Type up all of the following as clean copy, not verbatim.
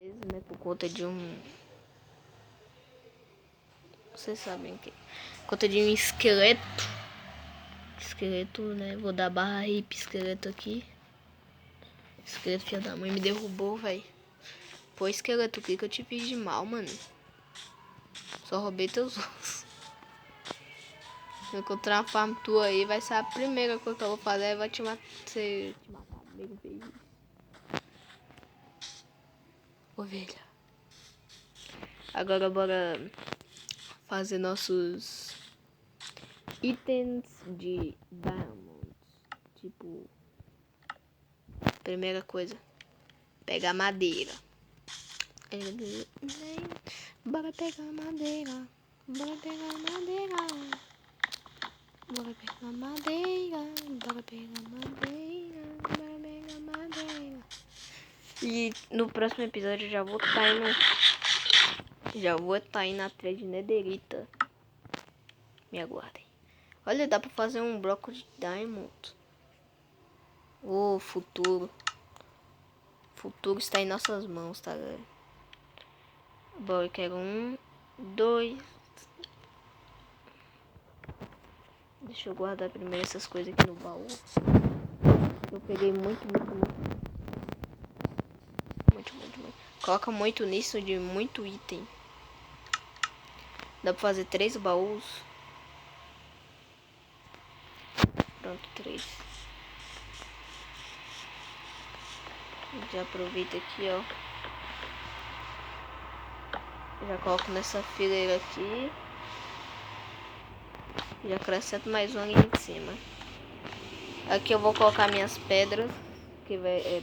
Né, por conta de vocês sabem que por conta de um esqueleto, né, vou dar barra hip esqueleto aqui. Esqueleto, filha da mãe, me derrubou, velho. Pô, esqueleto, o que eu te fiz de mal, mano? Só roubei teus ossos. Se eu encontrar uma farm tua aí, vai ser a primeira coisa que eu vou fazer, vai te matar, amigo, beijo. Ovelha. Agora bora fazer nossos itens de diamonds. Tipo, primeira coisa, pegar madeira. Bora pegar madeira. Bora pegar madeira. Bora pegar madeira. Bora pegar madeira. Bora pegar madeira. E no próximo episódio eu já vou estar indo atrás de nederita. Me aguardem. Olha, dá pra fazer um bloco de diamond. O futuro. O futuro está em nossas mãos, tá, galera? Bom, eu quero 1, 2. Deixa eu guardar primeiro essas coisas aqui no baú. Eu peguei muito. Coloca muito nisso de muito item. Dá pra fazer 3 baús. Pronto, 3. Já aproveita aqui, ó. Já coloco nessa fileira aqui. Já acrescento mais um ali em cima. Aqui eu vou colocar minhas pedras. Que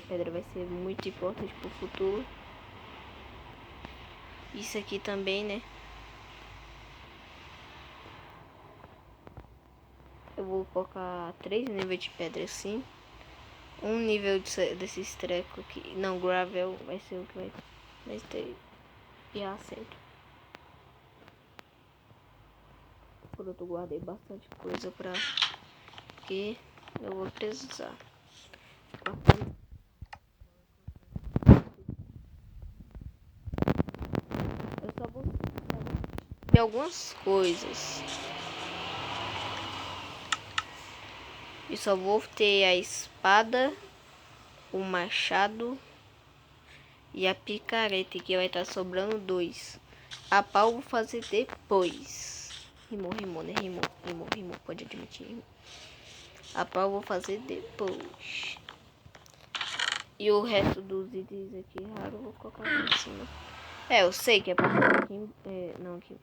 pedra vai ser muito importante pro futuro. Isso aqui também, né? Eu vou colocar 3 níveis de pedra assim. Um nível desses trecos aqui. Não, gravel vai ser o que vai ter. E acento. Por outro, guardei bastante coisa pra que eu vou precisar. Eu só vou ver algumas coisas. E só vou ter a espada, o machado e a picareta, que vai estar sobrando 2. A pau vou fazer depois. Rimou, né? Rimou, pode admitir. Rimou. A pau vou fazer depois. E o resto dos itens aqui raro eu vou colocar aqui em cima. Eu sei que é pra colocar aqui. Não, aqui.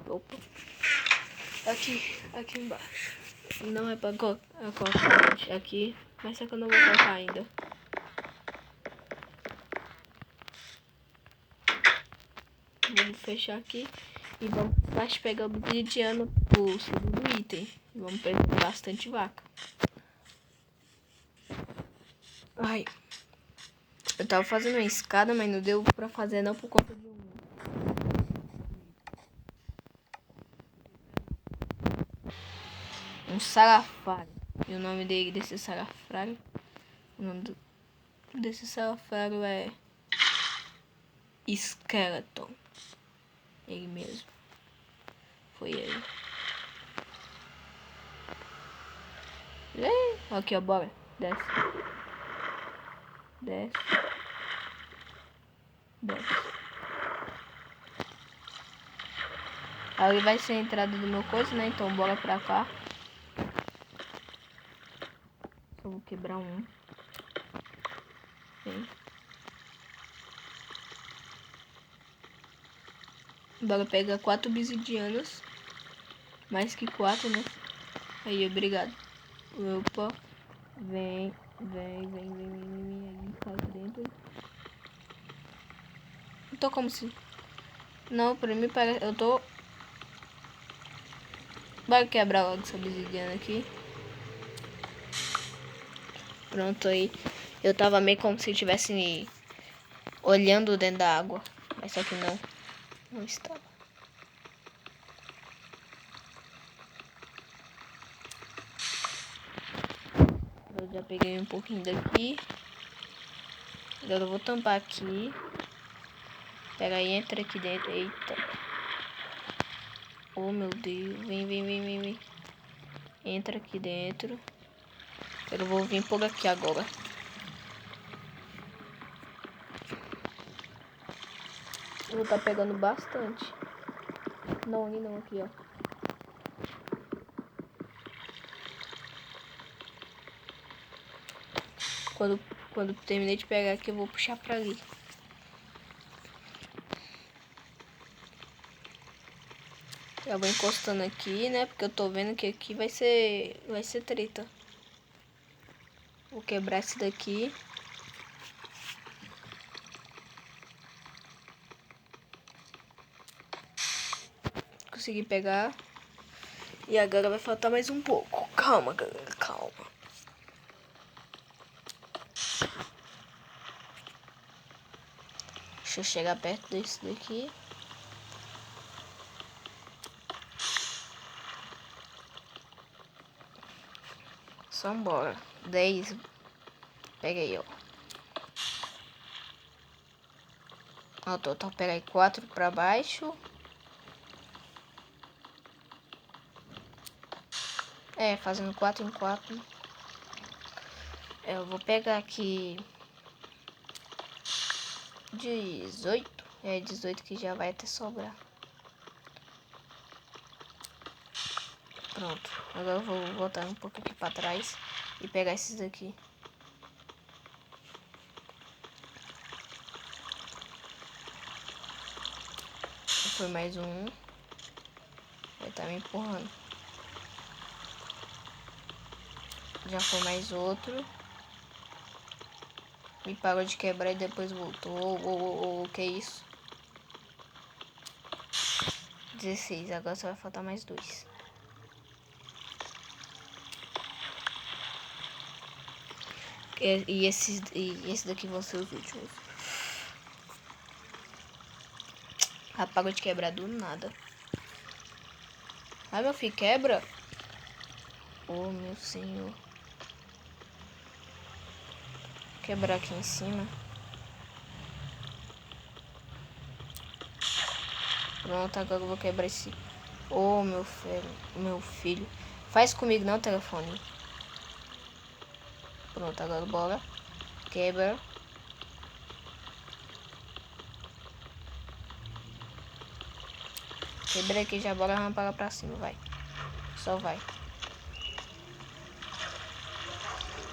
Opa. Aqui embaixo. Não é pra colocar aqui. Mas só que eu não vou colocar ainda. Vamos fechar aqui. E vamos pegar o obsidiano pro segundo item. Vamos pegar bastante vaca. Ai. Eu tava fazendo uma escada, mas não deu pra fazer não por conta de um salafrário. E o nome desse salafrário, o nome desse salafrário é Skeleton. Ele mesmo. Foi ele. Aqui, ó, bora. Desce. Ali vai ser a entrada do meu coisa, né? Então bora pra cá. Só vou quebrar um. Sim. Bora pegar 4 obsidianas. Mais que 4, né? Aí, obrigado. Opa. Vem. Aí, cai dentro. Eu tô como se... Não, pra mim parece... Eu tô... Bora quebrar logo essa obsidiana aqui. Pronto, aí. Eu tava meio como se estivesse olhando dentro da água. Mas só que não estava. Eu já peguei um pouquinho daqui. Agora eu vou tampar aqui. Pega aí, entra aqui dentro. Eita. Oh, meu Deus. Vem. Entra aqui dentro. Eu vou vir por aqui agora. Eu vou estar pegando bastante. Não, ali não, aqui, ó. Quando terminei de pegar aqui, eu vou puxar pra ali. Eu vou encostando aqui, né? Porque eu tô vendo que aqui vai ser treta. Vou quebrar esse daqui. Consegui pegar. E agora vai faltar mais um pouco. Calma, galera, calma. Deixa eu chegar perto desse daqui. Só embora. 10. Pega aí, ó. Ó, total, pega aí 4 pra baixo. É, fazendo 4 em 4. Eu vou pegar aqui 18. É 18 que já vai até sobrar. Pronto. Agora eu vou voltar um pouco aqui pra trás e pegar esses daqui. Foi mais um. Ele tá me empurrando. Já foi mais outro. Me parou de quebrar e depois voltou. Que isso? 16. Agora só vai faltar mais 2. E esse daqui vão ser os últimos. Apagou de quebrar do nada. Ai, meu filho, quebra. Oh, meu senhor. Quebrar aqui em cima. Pronto, agora eu vou quebrar esse. Oh, meu filho. Faz comigo não, telefone. Pronto, agora bora. Quebra. Quebrei aqui já, bora rampar pra cima, vai. Só vai.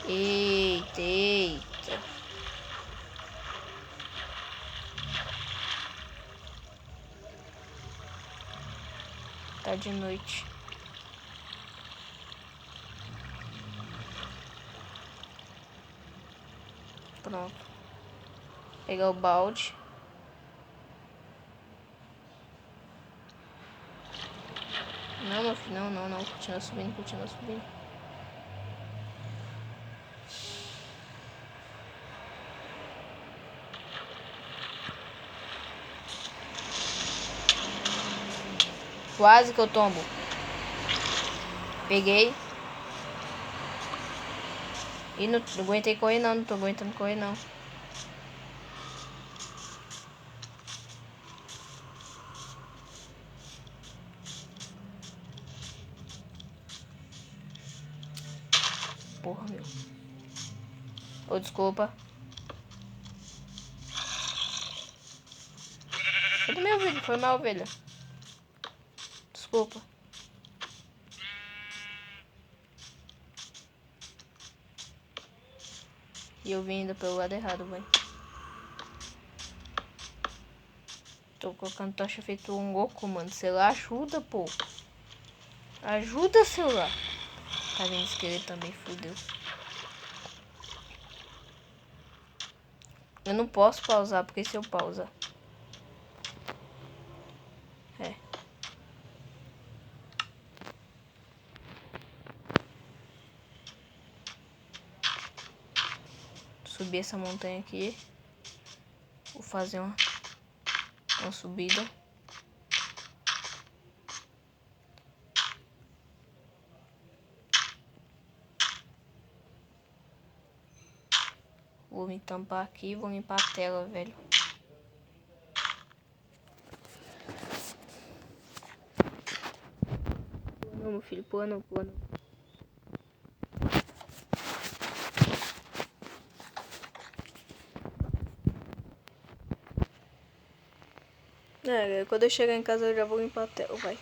Eita. Tá de noite. Pronto. Pegar o balde. Não, meu filho, não. Continua subindo. Quase que eu tombo. Peguei. E não aguentei correr não tô aguentando correr não. Porra, meu. Ô, desculpa. Foi do meu vídeo, foi mal, ovelha. Desculpa. E eu vim indo pelo lado errado, velho. Tô colocando tocha feito um Goku, mano. Celular ajuda, pô. Ajuda, celular. Tá vendo esqueleto também, fudeu. Eu não posso pausar, porque se eu pausar... É. Subir essa montanha aqui. Vou fazer uma subida. Vou me tampar aqui e vou limpar a tela, velho. Não, meu filho, pula não, pula não. Quando eu chegar em casa eu já vou limpar a tela, vai.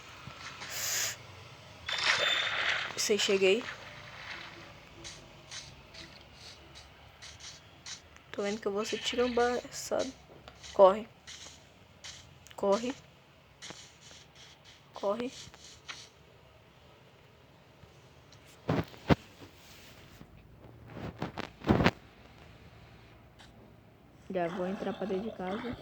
Sei, cheguei. Tô vendo que eu vou ser tirambaçado. Corre. Corre. Corre. Já vou entrar pra dentro de casa.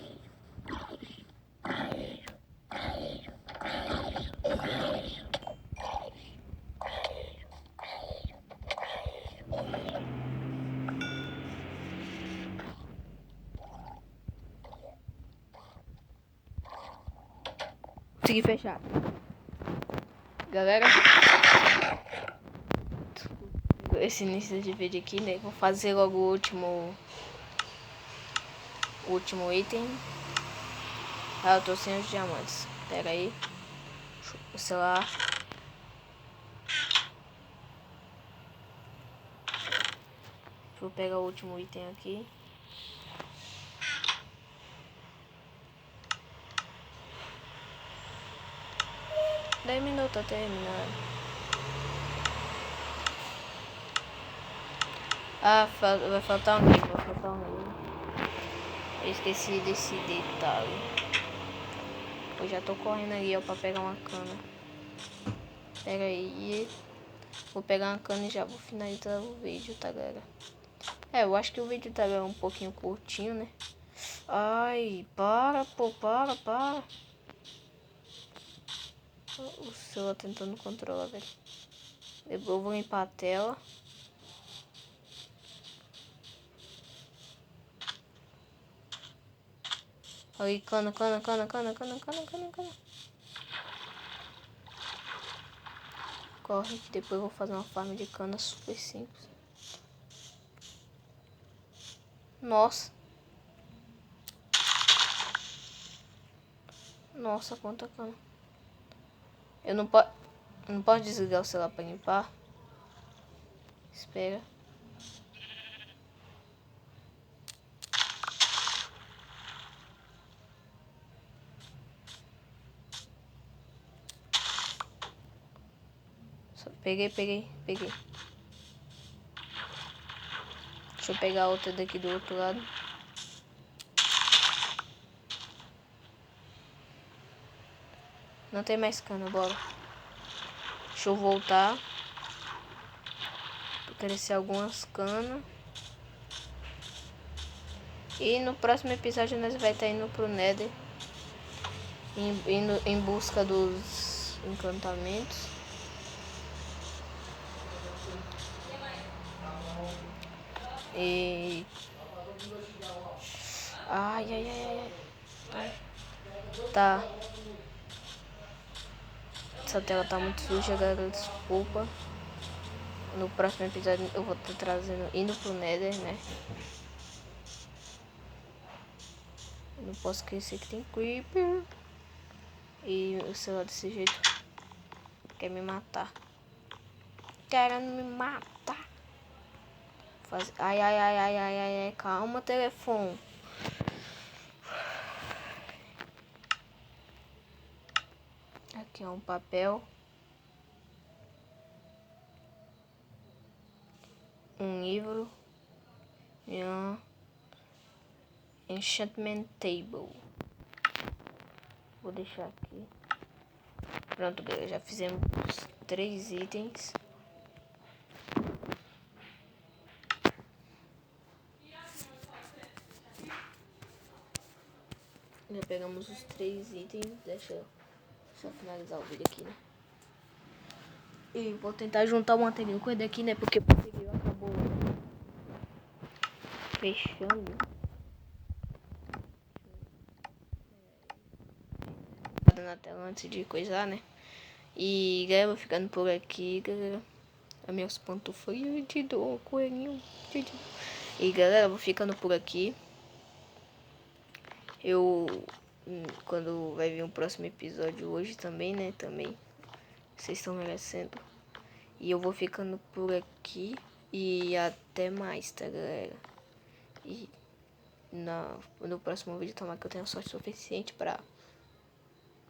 Consegui fechar. Galera, esse início de vídeo aqui, né? Vou fazer logo o último item. Ah, eu tô sem os diamantes. Pera aí. O celular. Vou pegar o último item aqui. Dez minutos até terminar. Ah, vai faltar um livro, vai faltar um livro. Eu esqueci desse detalhe. Eu já tô correndo ali, ó, pra pegar uma cana. Pega aí. Vou pegar uma cana e já vou finalizar o vídeo, tá, galera? Eu acho que o vídeo tá um pouquinho curtinho, né? Ai, para, pô, para. O celular tentando controlar, velho. Eu vou limpar a tela. Aí, cana. Corre que depois eu vou fazer uma farm de cana super simples. Nossa, quanta cana. Eu não posso desligar o celular pra limpar. Espera. Só peguei. Deixa eu pegar outra daqui do outro lado. Não tem mais cana, bora. Deixa eu voltar. Crescer algumas canas. E no próximo episódio nós vai estar indo pro Nether. Indo em busca dos encantamentos. E... Ai. Tá. Essa tela tá muito suja, galera. Desculpa. No próximo episódio eu vou estar trazendo, indo pro Nether, né? Eu não posso esquecer que tem Creeper. E o celular desse jeito quer me matar. Querendo me matar. Ai. Calma, telefone. Aqui é um papel. Um livro. E um enchantment table. Vou deixar aqui. Pronto, galera. Já fizemos 3 itens. Já pegamos os 3 itens. Deixa eu só finalizar o vídeo aqui, né? E vou tentar juntar uma anteninha com ele aqui, né? Porque o vídeo acabou fechando. Na tela antes de coisar, né? E galera, vou ficando por aqui, galera. A minhas pantufas do coelhinho. E galera, eu vou ficando por aqui. Quando vai vir um próximo episódio hoje também, né? Também. Vocês estão merecendo. E eu vou ficando por aqui. E até mais, tá, galera? E no próximo vídeo, tomar que eu tenha sorte suficiente pra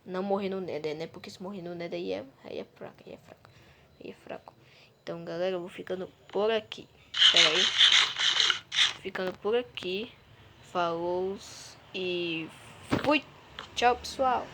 não morrer no Nether, né? Porque se morrer no Nether aí é fraco, aí é fraco. Então, galera, eu vou ficando por aqui. Espera aí. Ficando por aqui. Falou e fui. Tchau, pessoal.